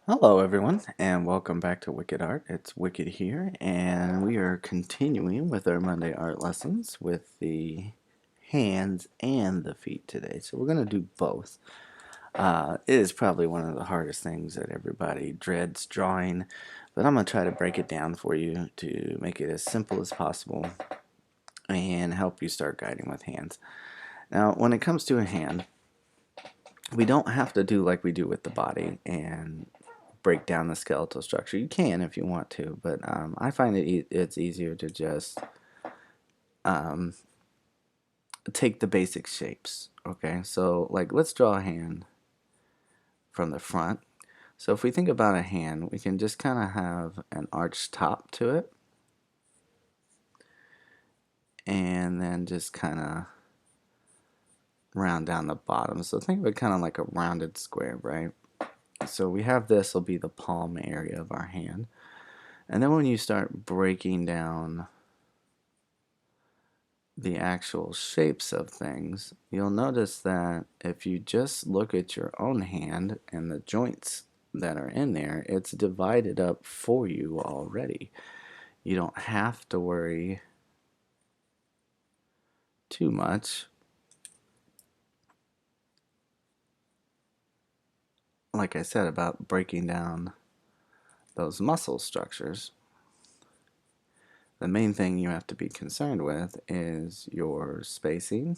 Hello, everyone, and welcome back to Wicked Art. It's Wicked here, and we are continuing with our Monday art lessons with the hands and the feet today. So we're going to do both. It is probably one of the hardest things that everybody dreads drawing, but I'm going to try to break it down for you to make it as simple as possible and help you start guiding with hands. Now, when it comes to a hand, we don't have to do like we do with the body and break down the skeletal structure. You can if you want to, but I find it's easier to just um, take the basic shapes. Okay, so like let's draw a hand from the front. So if we think about a hand, we can just kind of have an arched top to it, and then just kind of round down the bottom. So think of it kind of like a rounded square, right? So we have this will be the palm area of our hand. And then when you start breaking down the actual shapes of things, you'll notice that if you just look at your own hand and the joints that are in there, it's divided up for you already. You don't have to worry too much, like I said, about breaking down those muscle structures. The main thing you have to be concerned with is your spacing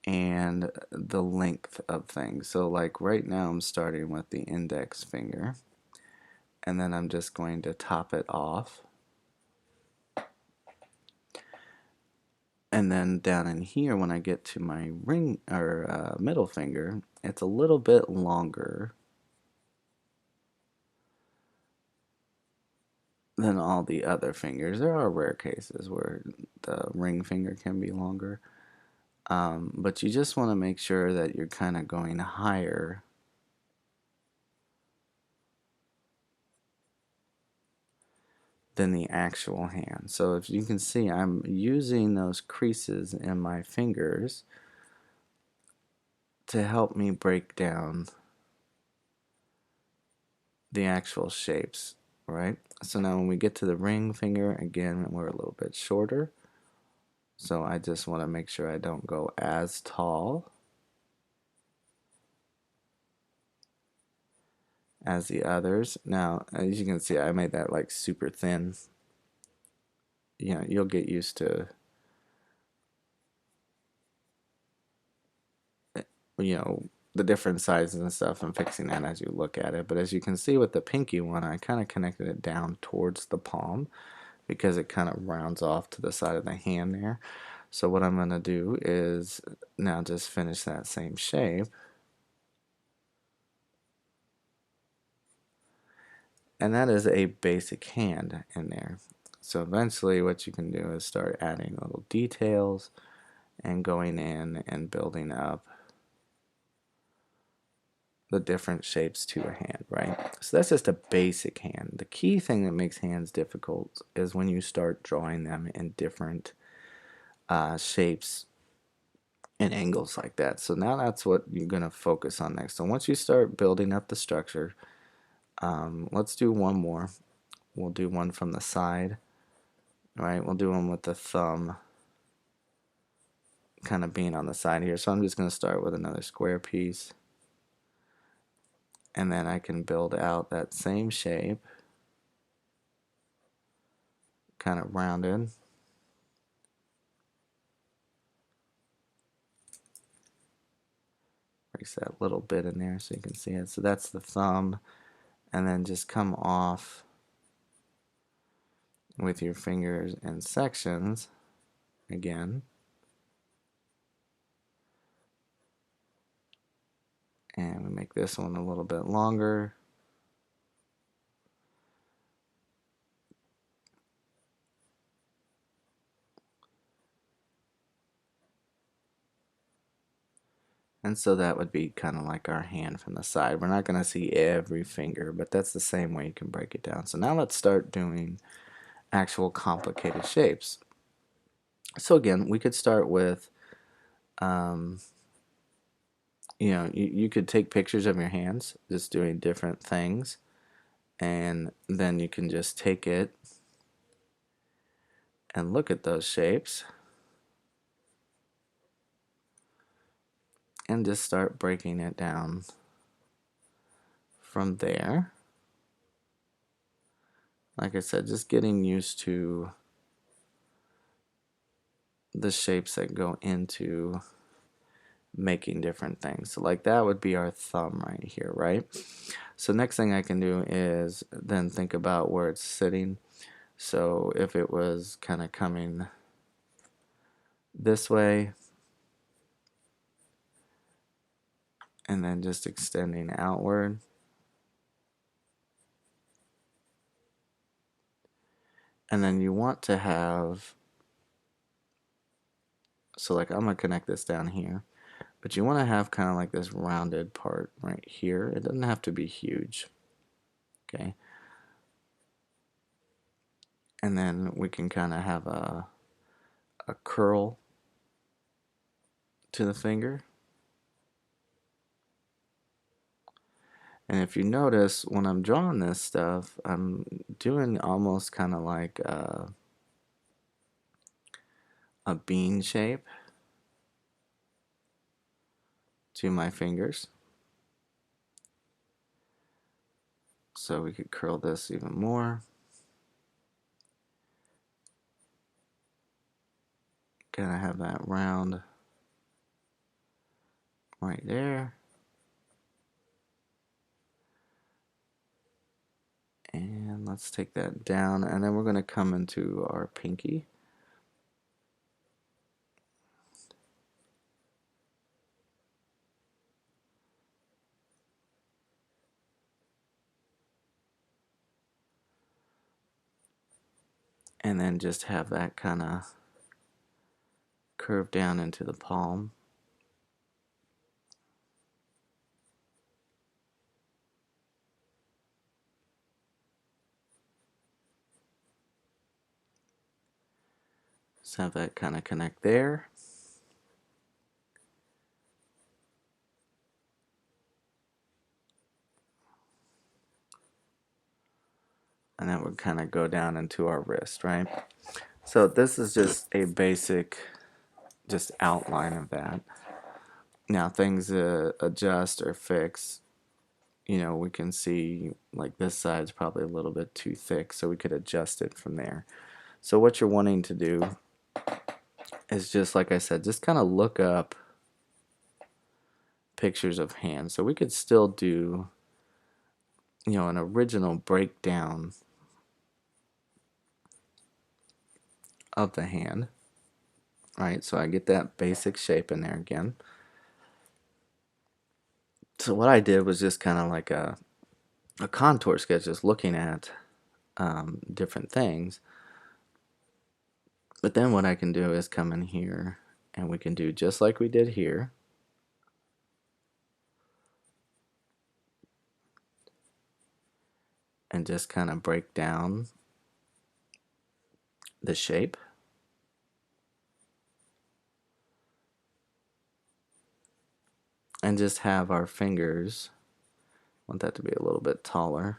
and the length of things. So like right now I'm starting with the index finger, and then I'm just going to top it off. And then down in here, when I get to my ring or middle finger, it's a little bit longer than all the other fingers. There are rare cases where the ring finger can be longer, but you just want to make sure that you're kind of going higher than the actual hand. So if you can see, I'm using those creases in my fingers to help me break down the actual shapes, right? So now when we get to the ring finger, again, we're a little bit shorter. So I just want to make sure I don't go as tall as the others. Now, as you can see, I made that like super thin. You know, you'll get used to, you know, the different sizes and stuff and fixing that as you look at it. But as you can see with the pinky one, I kind of connected it down towards the palm because it kind of rounds off to the side of the hand there. So what I'm going to do is now just finish that same shape. And that is a basic hand in there. So eventually what you can do is start adding little details and going in and building up the different shapes to a hand, right? So that's just a basic hand. The key thing that makes hands difficult is when you start drawing them in different shapes and angles like that. So now that's what you're going to focus on next. So once you start building up the structure, let's do one more. We'll do one from the side, right? We'll do one with the thumb kind of being on the side here. So I'm just going to start with another square piece, and then I can build out that same shape, kind of rounded. Erase that little bit in there so you can see it. So that's the thumb, and then just come off with your fingers in sections again. And we make this one a little bit longer. And so that would be kind of like our hand from the side. We're not going to see every finger, but that's the same way you can break it down. So now let's start doing actual complicated shapes. So again, we could start with, you could take pictures of your hands just doing different things, and then you can just take it and look at those shapes and just start breaking it down from there. Like I said, just getting used to the shapes that go into making different things. So like that would be our thumb right here, right? So next thing I can do is then think about where it's sitting. So if it was kind of coming this way and then just extending outward, and then you want to have, so like I'm gonna connect this down here, but you want to have kind of like this rounded part right here. It doesn't have to be huge, okay? And then we can kind of have a curl to the finger. And if you notice, when I'm drawing this stuff, I'm doing almost kind of like a bean shape to my fingers. So we could curl this even more. Kind of have that round right there. And let's take that down, and then we're going to come into our pinky. And then just have that kind of curve down into the palm. Just have that kind of connect there. And that would kind of go down into our wrist, right? So this is just a basic just outline of that. Now things adjust or fix, we can see like this side's probably a little bit too thick, so we could adjust it from there. So what you're wanting to do is just, like I said, just kind of look up pictures of hands. So we could still do, an original breakdown of the hand. Right, so I get that basic shape in there again. So what I did was just kind of like a contour sketch, just looking at different things. But then what I can do is come in here and we can do just like we did here. And just kind of break down the shape. And just have our fingers, want that to be a little bit taller,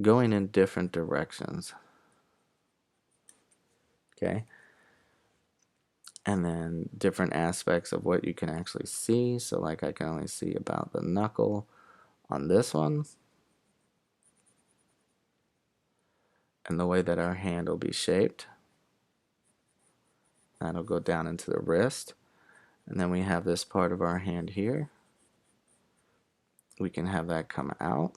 going in different directions. Okay? And then different aspects of what you can actually see. So like I can only see about the knuckle on this one. And the way that our hand will be shaped. That'll go down into the wrist. And then we have this part of our hand here. We can have that come out.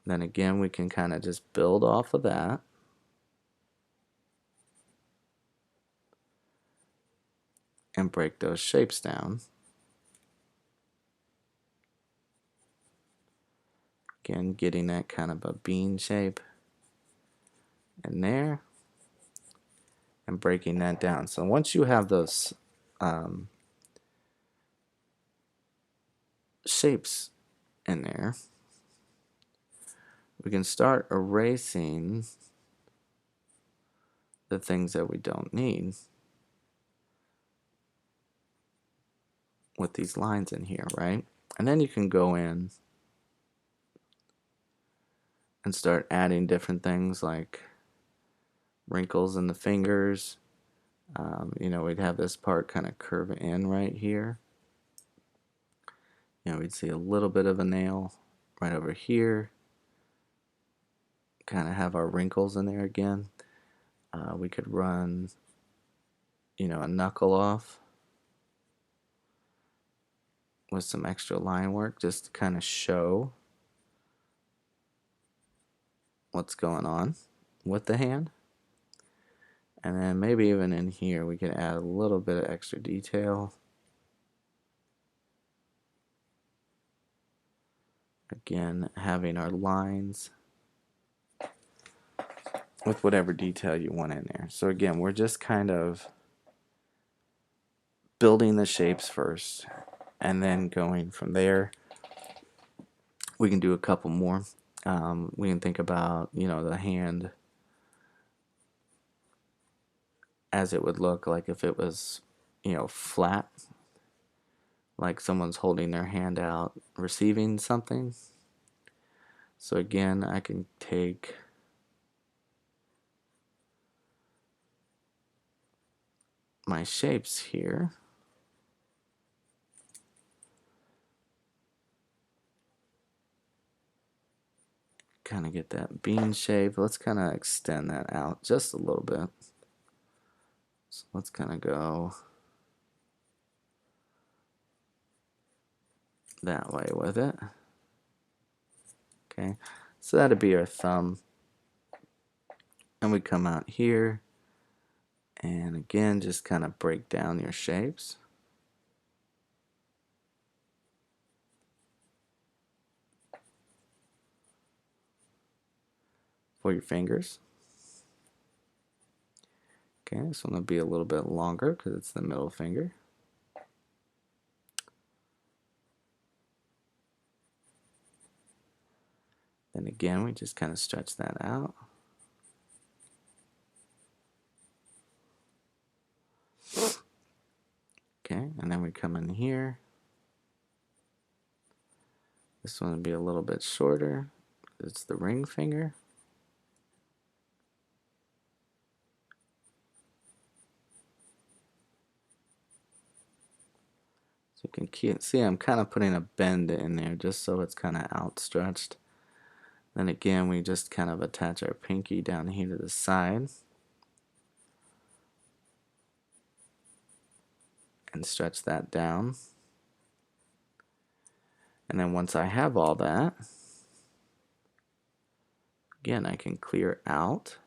Then again, we can kind of just build off of that. And break those shapes down. Again, getting that kind of a bean shape in there. And breaking that down. So once you have those shapes in there, we can start erasing the things that we don't need. with these lines in here, right? And then you can go in and start adding different things like wrinkles in the fingers. You know, we'd have this part kind of curve in right here. You know, we'd see a little bit of a nail right over here. Kind of have our wrinkles in there again. We could run, you know, a knuckle off with some extra line work just to kind of show what's going on with the hand. And then maybe even in here we could add a little bit of extra detail. Again, having our lines with whatever detail you want in there. So again, we're just kind of building the shapes first and then going from there. We can do a couple more. We can think about, you know, the hand as it would look like if it was, you know, flat, like someone's holding their hand out receiving something. So again, I can take my shapes here. Kind of get that bean shape. Let's kind of extend that out just a little bit. So let's kind of go that way with it. Okay, so that'd be our thumb. And we come out here and again just kind of break down your shapes. For your fingers. Okay, this one will be a little bit longer because it's the middle finger. Then again, we just kind of stretch that out. Okay, and then we come in here. This one will be a little bit shorter. It's the ring finger. So you can see I'm kind of putting a bend in there just so it's kind of outstretched. Then again, we just kind of attach our pinky down here to the side and stretch that down. And then once I have all that, again, I can clear out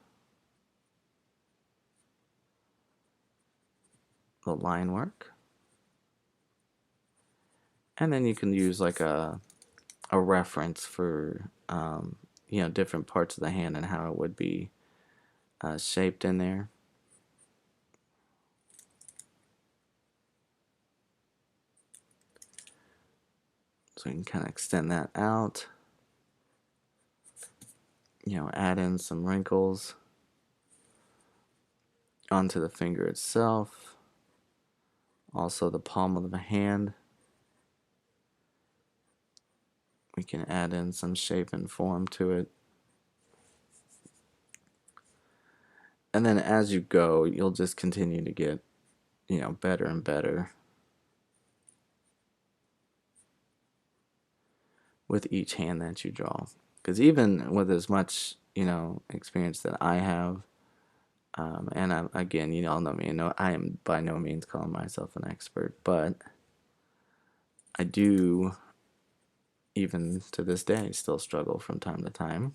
the line work. And then you can use like a reference for you know, different parts of the hand and how it would be shaped in there. So you can kind of extend that out. You know, add in some wrinkles onto the finger itself. Also the palm of the hand. We can add in some shape and form to it. And then as you go, you'll just continue to get, you know, better and better with each hand that you draw. Because even with as much, you know, experience that I have, and again, you all know me, I am by no means calling myself an expert, but I do, even to this day, still struggle from time to time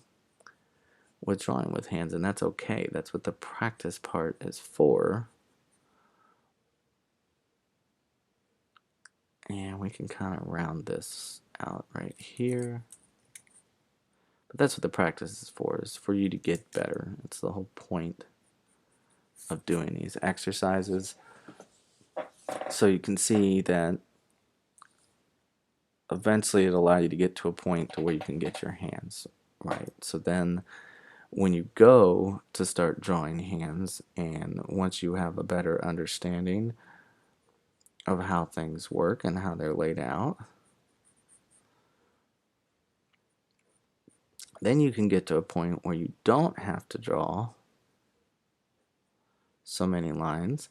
with drawing with hands, and that's okay. That's what the practice part is for. And we can kind of round this out right here. But that's what the practice is for you to get better. It's the whole point of doing these exercises. So you can see that eventually it'll allow you to get to a point to where you can get your hands right. So then when you go to start drawing hands, and once you have a better understanding of how things work and how they're laid out. Then you can get to a point where you don't have to draw so many lines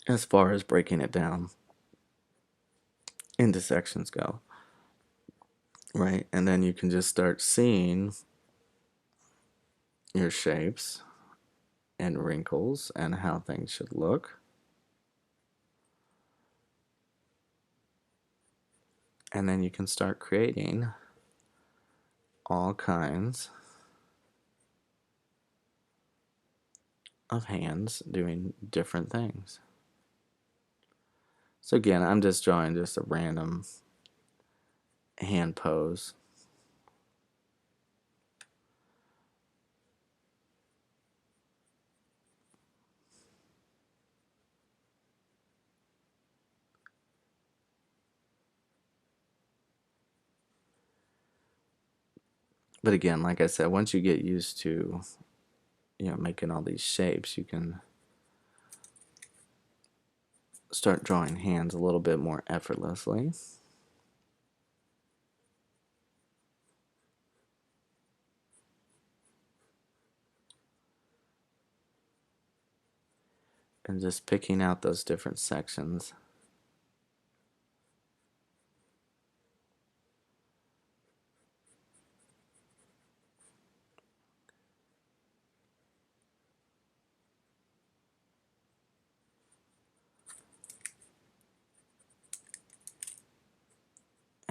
as far as breaking it down into sections go, right? And then you can just start seeing your shapes and wrinkles and how things should look. And then you can start creating all kinds of hands doing different things. So again, I'm just drawing just a random hand pose. But again, like I said, once you get used to, making all these shapes, you can start drawing hands a little bit more effortlessly. And just picking out those different sections.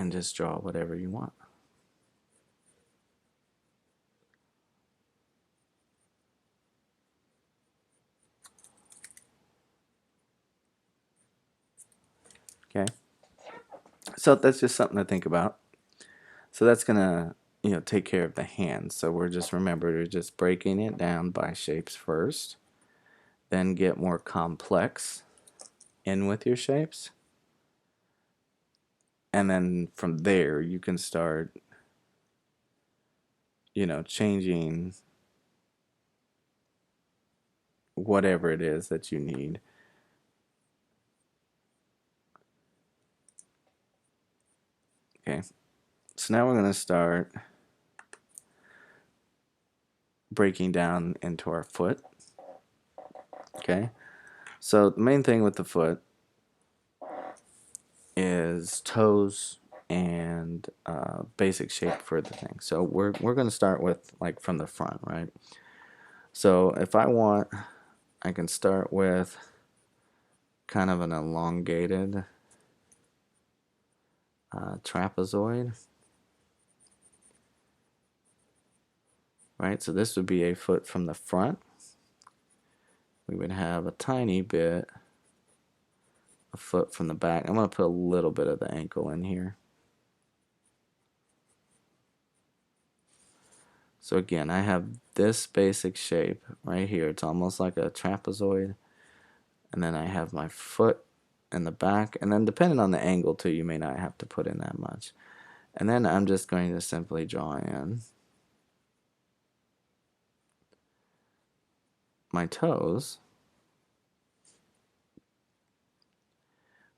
And just draw whatever you want. Okay, so that's just something to think about. So that's gonna, take care of the hands. So we're just remember to just breaking it down by shapes first, then get more complex in with your shapes, and then from there you can start, changing whatever it is that you need. Okay, so now we're gonna start breaking down into our foot. Okay, so the main thing with the foot is toes and basic shape for the thing. So we're going to start with like from the front, right? So if I want, I can start with kind of an elongated trapezoid, right? So this would be a foot from the front. We would have a tiny bit of foot from the back. I'm going to put a little bit of the ankle in here. So again, I have this basic shape right here. It's almost like a trapezoid. And then I have my foot in the back. And then depending on the angle too, you may not have to put in that much. And then I'm just going to simply draw in my toes,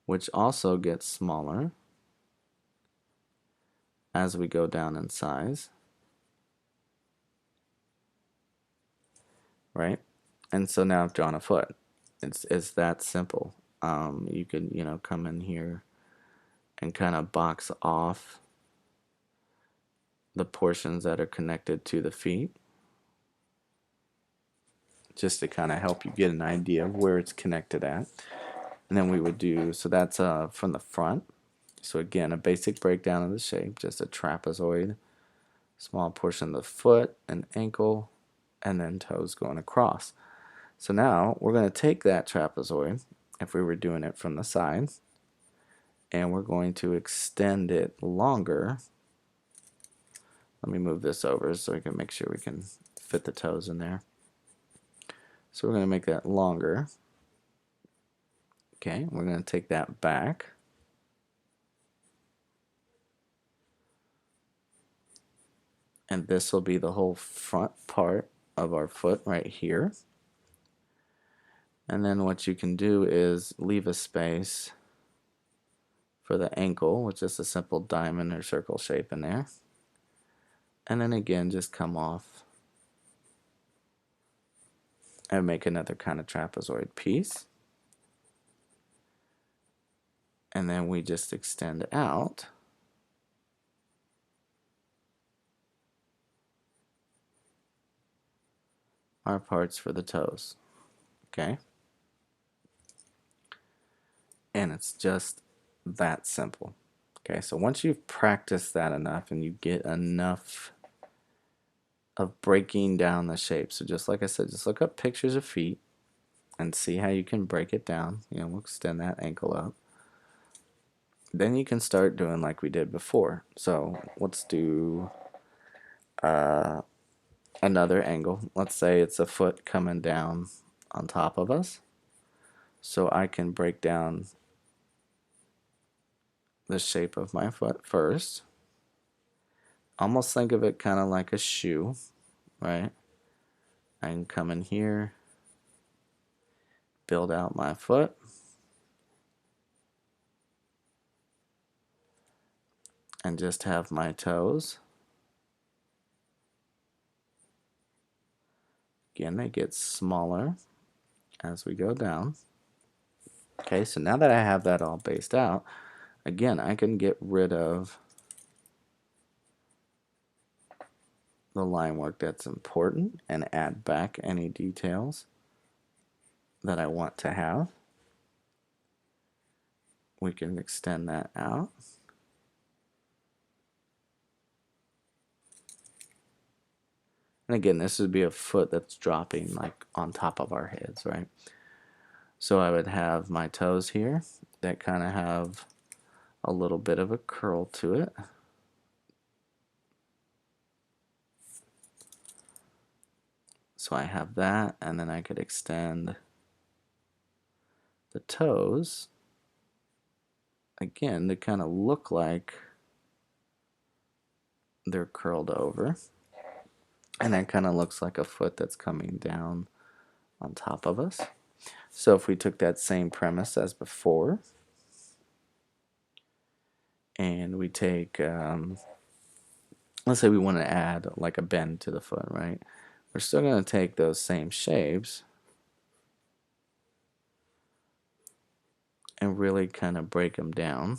which also gets smaller as we go down in size, right? And so now I've drawn a foot. It's that simple. You could, come in here and kind of box off the portions that are connected to the feet, just to kind of help you get an idea of where it's connected at. And then we would do, so that's from the front. So again, a basic breakdown of the shape, just a trapezoid, small portion of the foot, an ankle, and then toes going across. So now we're going to take that trapezoid, if we were doing it from the side, and we're going to extend it longer. Let me move this over so we can make sure we can fit the toes in there. So we're going to make that longer. Okay, we're going to take that back. And this will be the whole front part of our foot right here. And then what you can do is leave a space for the ankle, which is a simple diamond or circle shape in there. And then again, just come off and make another kind of trapezoid piece. And then we just extend out our parts for the toes. Okay? And it's just that simple. Okay, so once you've practiced that enough and you get enough of breaking down the shape, so just like I said, just look up pictures of feet and see how you can break it down. You know, we'll extend that ankle up. Then you can start doing like we did before. So let's do another angle. Let's say it's a foot coming down on top of us. So I can break down the shape of my foot first. Almost think of it kind of like a shoe, right? I can come in here, build out my foot, and just have my toes. Again, they get smaller as we go down. Okay, so now that I have that all based out, again, I can get rid of the line work that's important and add back any details that I want to have. We can extend that out. And again, this would be a foot that's dropping like on top of our heads, right? So I would have my toes here that kind of have a little bit of a curl to it. So I have that, and then I could extend the toes again to kind of look like they're curled over. And that kind of looks like a foot that's coming down on top of us. So if we took that same premise as before, and we take, let's say we want to add like a bend to the foot, right? We're still going to take those same shapes and really kind of break them down.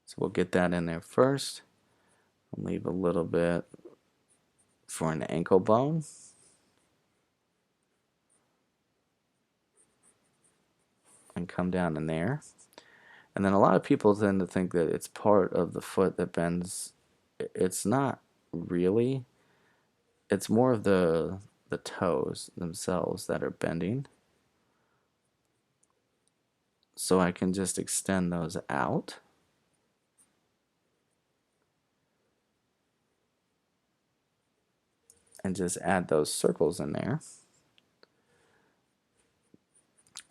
So we'll get that in there first. I'll leave a little bit for an ankle bone. And come down in there. And then a lot of people tend to think that it's part of the foot that bends. It's not really. It's more of the toes themselves that are bending. So I can just extend those out. And just add those circles in there.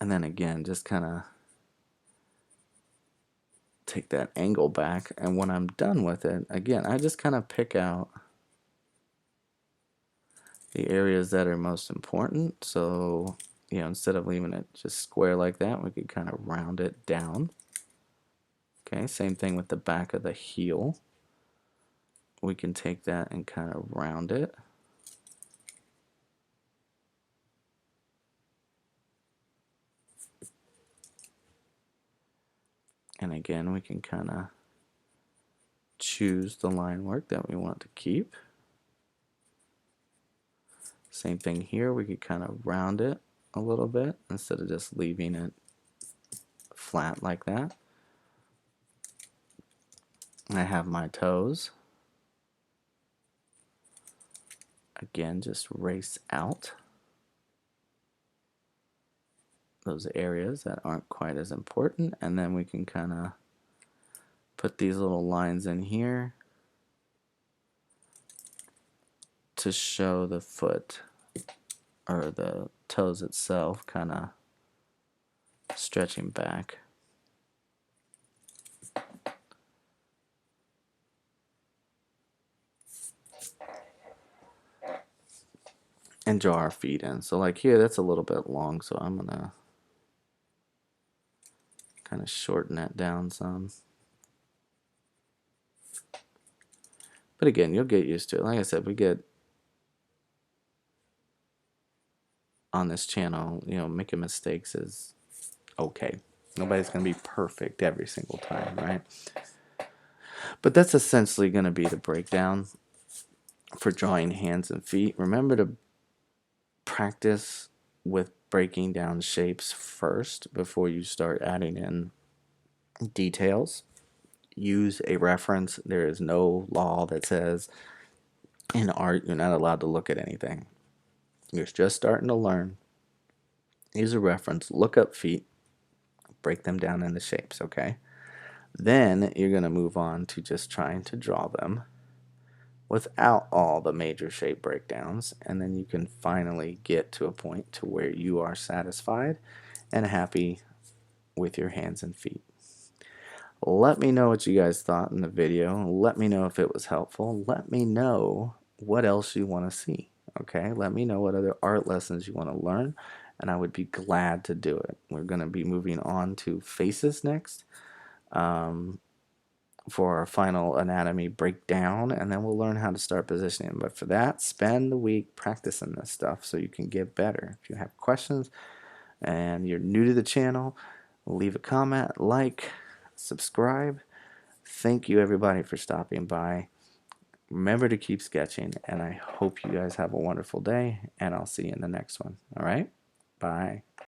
And then again, just kind of take that angle back. And when I'm done with it, again, I just kind of pick out the areas that are most important. So, you know, instead of leaving it just square like that, we could kind of round it down. Okay, same thing with the back of the heel. We can take that and kind of round it. And again, we can kind of choose the line work that we want to keep. Same thing here, we could kind of round it a little bit instead of just leaving it flat like that. I have my toes. Again, just race out those areas that aren't quite as important, and then we can kind of put these little lines in here to show the foot or the toes itself kind of stretching back. and draw our feet in. So like here, that's a little bit long, so I'm gonna kind of shorten that down some. But again, you'll get used to it. Like I said, we get on this channel, you know, making mistakes is okay. Nobody's gonna be perfect every single time, right? But that's essentially gonna be the breakdown for drawing hands and feet. Remember to practice with breaking down shapes first before you start adding in details. Use a reference. There is no law that says in art you're not allowed to look at anything. You're just starting to learn. Use a reference. Look up feet. Break them down into shapes, okay? Then you're going to move on to just trying to draw them without all the major shape breakdowns, and then you can finally get to a point to where you are satisfied and happy with your hands and feet. Let me know what you guys thought in the video. Let me know if it was helpful. Let me know what else you want to see. Okay, let me know what other art lessons you want to learn, and I would be glad to do it. We're going to be moving on to faces next for our final anatomy breakdown, and then we'll learn how to start positioning. But for that, spend the week practicing this stuff so you can get better. If you have questions and you're new to the channel, leave a comment, like, subscribe. Thank you everybody for stopping by. Remember to keep sketching, and I hope you guys have a wonderful day, and I'll see you in the next one. All right? Bye.